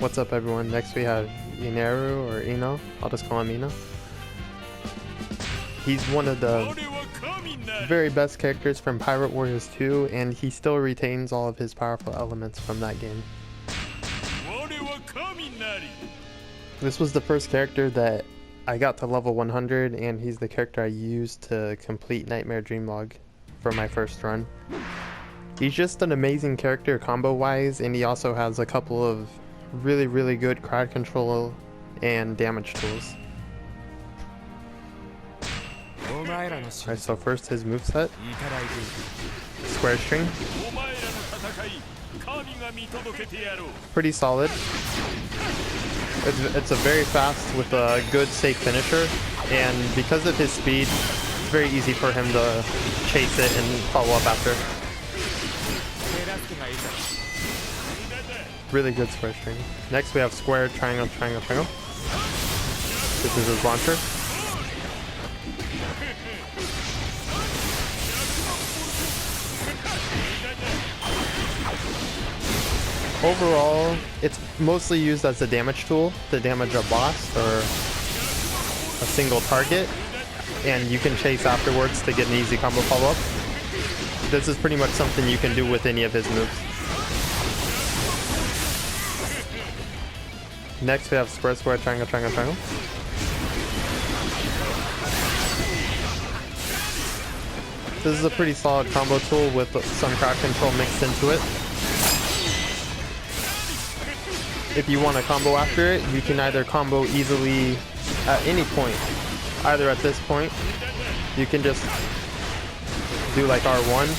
What's up, everyone? Next we have Enel or Enel. I'll just call him Enel. He's one of the very best characters from Pirate Warriors 2, and he still retains all of his powerful elements from that game. This was the first character that I got to level 100, and he's the character I used to complete Nightmare Dreamlog for my first run. He's just an amazing character combo-wise, and he also has a couple of really good crowd control and damage tools. Alright, so first his moveset. Square string. Pretty solid. It's a very fast with a good safe finisher, and because of his speed, it's very easy for him to chase it and follow up after. Really good square string. Next we have square, triangle, triangle, triangle. This is his launcher. Overall, it's mostly used as a damage tool to damage a boss or a single target, and you can chase afterwards to get an easy combo follow-up. This is pretty much something you can do with any of his moves. Next we have square, square, triangle, triangle, triangle. This is a pretty solid combo tool with some crowd control mixed into it. If you want to combo after it, you can either combo easily at any point. Either at this point, you can just do like R1,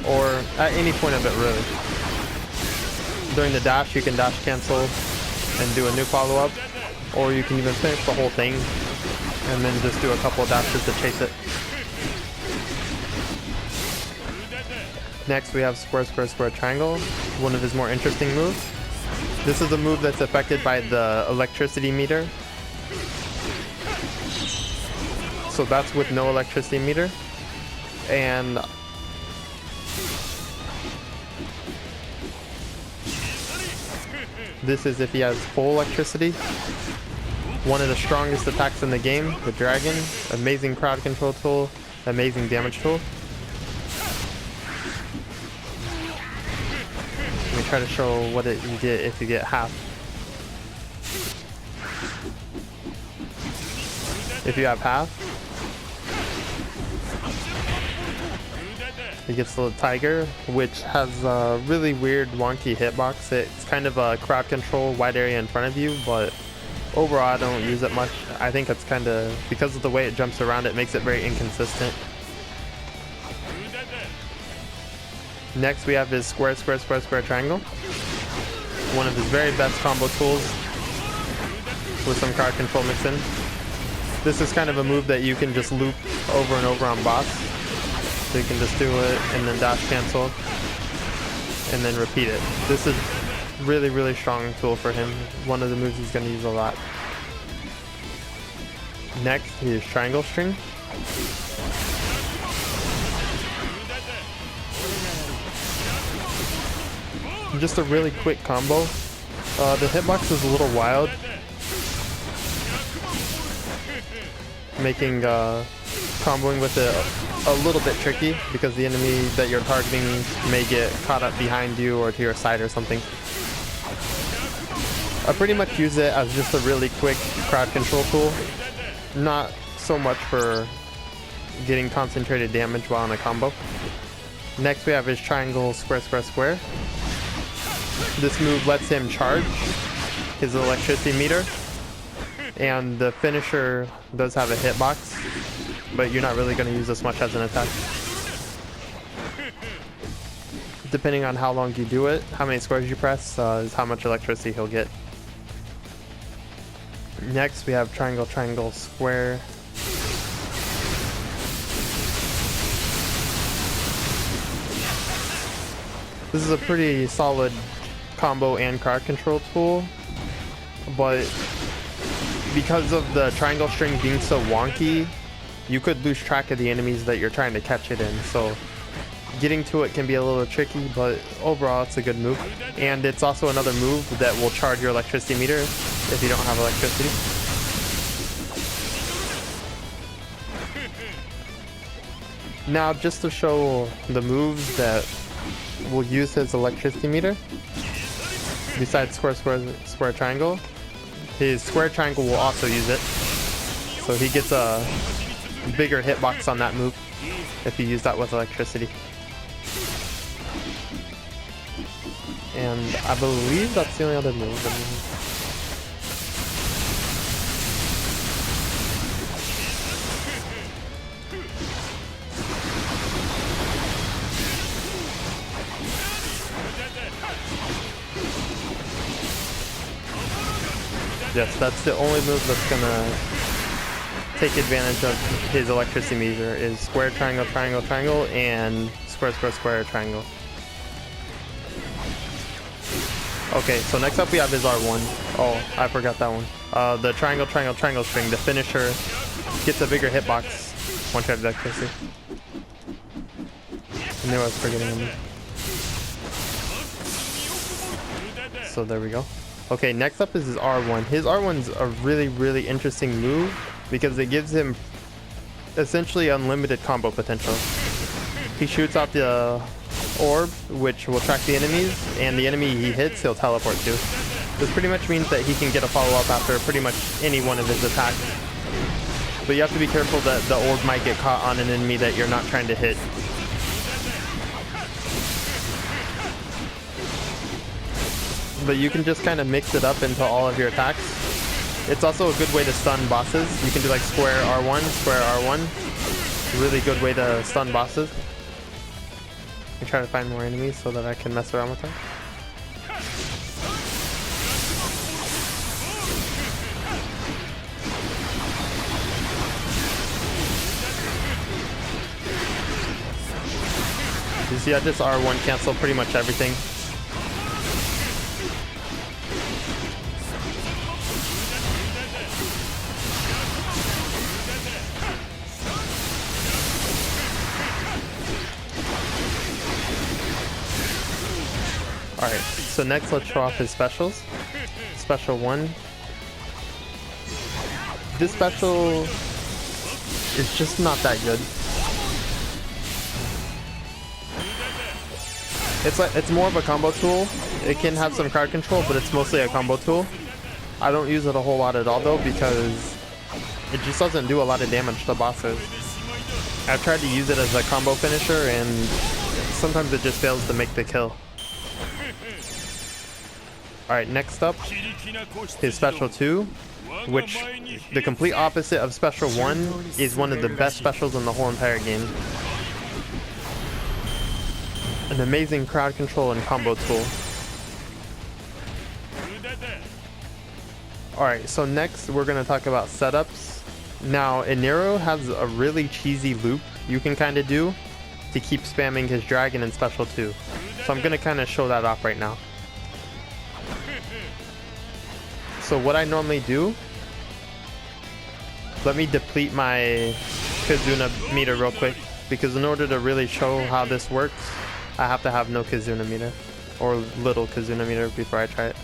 or at any point of it really. During the dash, you can dash cancel and do a new follow-up, or you can even finish the whole thing and then just do a couple of dashes to chase it. Next we have square, square, square, triangle, one of his more interesting moves. This is a move that's affected by the electricity meter. So that's with no electricity meter. And this is if he has full electricity. One of the strongest attacks in the game, the dragon. Amazing crowd control tool, amazing damage tool. Let me try to show what you get if you get half. If you have half, he gets the tiger, which has a really weird wonky hitbox. It's kind of a crowd control wide area in front of you, but overall I don't use it much. I think it's kind of, because of the way it jumps around, it makes it very inconsistent. Next we have his square, square, square, square, triangle. One of his very best combo tools with some crowd control mixed in. This is kind of a move that you can just loop over and over on boss. So you can just do it and then dash cancel and then repeat it. This is really strong tool for him. One of the moves he's going to use a lot. Next is triangle string. Just a really quick combo. The hitbox is a little wild, making comboing with it a little bit tricky because the enemy that you're targeting may get caught up behind you or to your side or something. I pretty much use it as just a really quick crowd control tool, not so much for getting concentrated damage while in a combo. Next we have his triangle, square, square, square. This move lets him charge his electricity meter, and the finisher does have a hitbox, but you're not really going to use this much as an attack. Depending on how long you do it, how many squares you press, is how much electricity he'll get. Next we have triangle, triangle, square. This is a pretty solid combo and crowd control tool, but because of the triangle string being so wonky, you could lose track of the enemies that you're trying to catch it in. So Getting to it can be a little tricky, but overall it's a good move. And it's also another move that will charge your electricity meter if you don't have electricity. Now, just to show the moves that will use his electricity meter, besides square, square, square, triangle, his square triangle will also use it. So he gets a bigger hitbox on that move if you use that with electricity. And I believe that's the only other move. Yes, that's the only move that's gonna take advantage of his electricity meter is square, triangle, triangle, triangle, and square, square, square, triangle. Okay, so next up we have his R1. Oh, I forgot that one. The triangle, triangle, triangle string, the finisher, gets a bigger hitbox once you have electricity. I knew I was forgetting him. So there we go. Okay, next up is his R1. His R1's a really, really interesting move because it gives him essentially unlimited combo potential. He shoots out the orb, which will track the enemies, and the enemy he hits, he'll teleport to. This pretty much means that he can get a follow-up after pretty much any one of his attacks. But you have to be careful that the orb might get caught on an enemy that you're not trying to hit. But you can just kind of mix it up into all of your attacks. It's also a good way to stun bosses. You can do like square R1, square R1. Really good way to stun bosses. I try to find more enemies so that I can mess around with them. You see, I just R1 cancel pretty much everything. Alright, so next let's show off his specials. Special 1. This special is just not that good. It's more of a combo tool. It can have some card control, but it's mostly a combo tool. I don't use it a whole lot at all though because it just doesn't do a lot of damage to bosses. I've tried to use it as a combo finisher and sometimes it just fails to make the kill. Alright, next up, his Special 2, which the complete opposite of Special 1 is one of the best specials in the whole entire game. An amazing crowd control and combo tool. Alright, so next we're going to talk about setups. Now, Enel has a really cheesy loop you can kind of do to keep spamming his dragon in Special 2. So I'm going to kind of show that off right now. So what I normally do, let me deplete my Kizuna meter real quick, because in order to really show how this works, I have to have no Kizuna meter, or little Kizuna meter before I try it.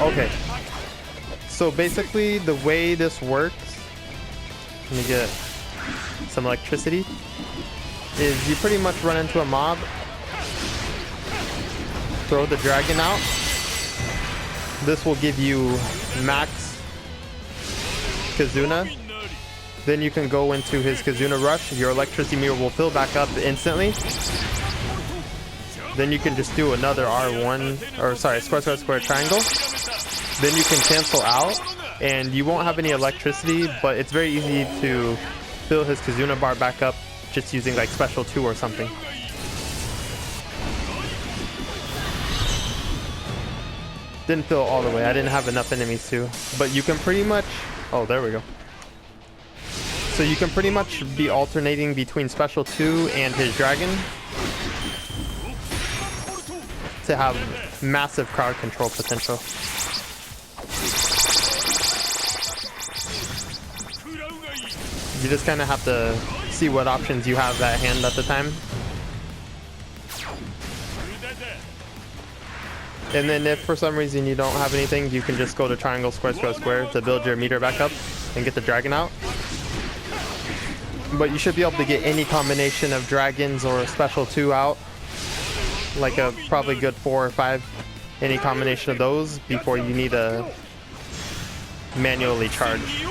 Okay. So basically the way this works, let me get some electricity, is you pretty much run into a mob, throw the dragon out. This will give you max Kizuna. Then you can go into his Kizuna rush. Your electricity meter will fill back up instantly. Then you can just do another R1, or sorry, square, square, square, triangle. Then you can cancel out, and you won't have any electricity, but it's very easy to fill his Kizuna bar back up just using like Special 2 or something. Didn't fill all the way. I didn't have enough enemies to, but you can pretty much, oh, there we go. So you can pretty much be alternating between Special 2 and his dragon. to have massive crowd control potential. You just kind of have to see what options you have at hand at the time. And then if for some reason you don't have anything, you can just go to triangle, square, square, square to build your meter back up and get the dragon out. But you should be able to get any combination of dragons or a special 2 out. Like a probably good 4 or 5. Any combination of those before you need to manually charge.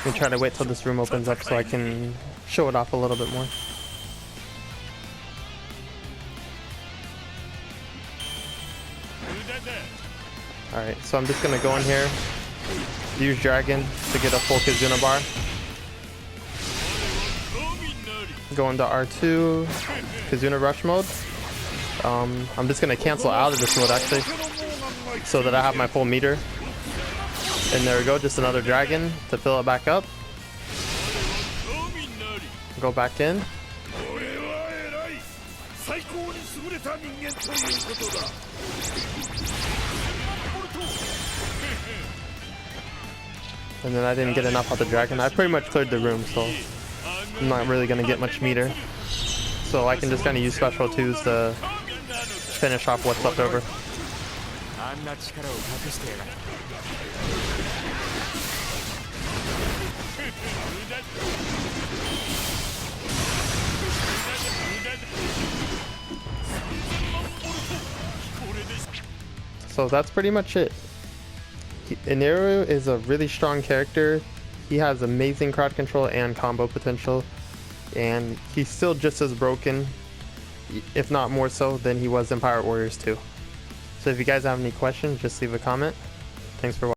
I'm trying to wait till this room opens up so I can show it off a little bit more. Alright, so I'm just gonna go in here, use dragon to get a full Kizuna bar. Go into R2, Kizuna rush mode. I'm just gonna cancel out of this mode actually, so that I have my full meter. And there we go, just another dragon to fill it back up. Go back in. And then I didn't get enough of the dragon. I pretty much cleared the room, so I'm not really going to get much meter. So I can just kind of use special 2s to finish off what's left over. So that's pretty much it. Enel is a really strong character. He has amazing crowd control and combo potential, and he's still just as broken, if not more so, than he was in Pirate Warriors 2. So if you guys have any questions, just leave a comment. Thanks for watching.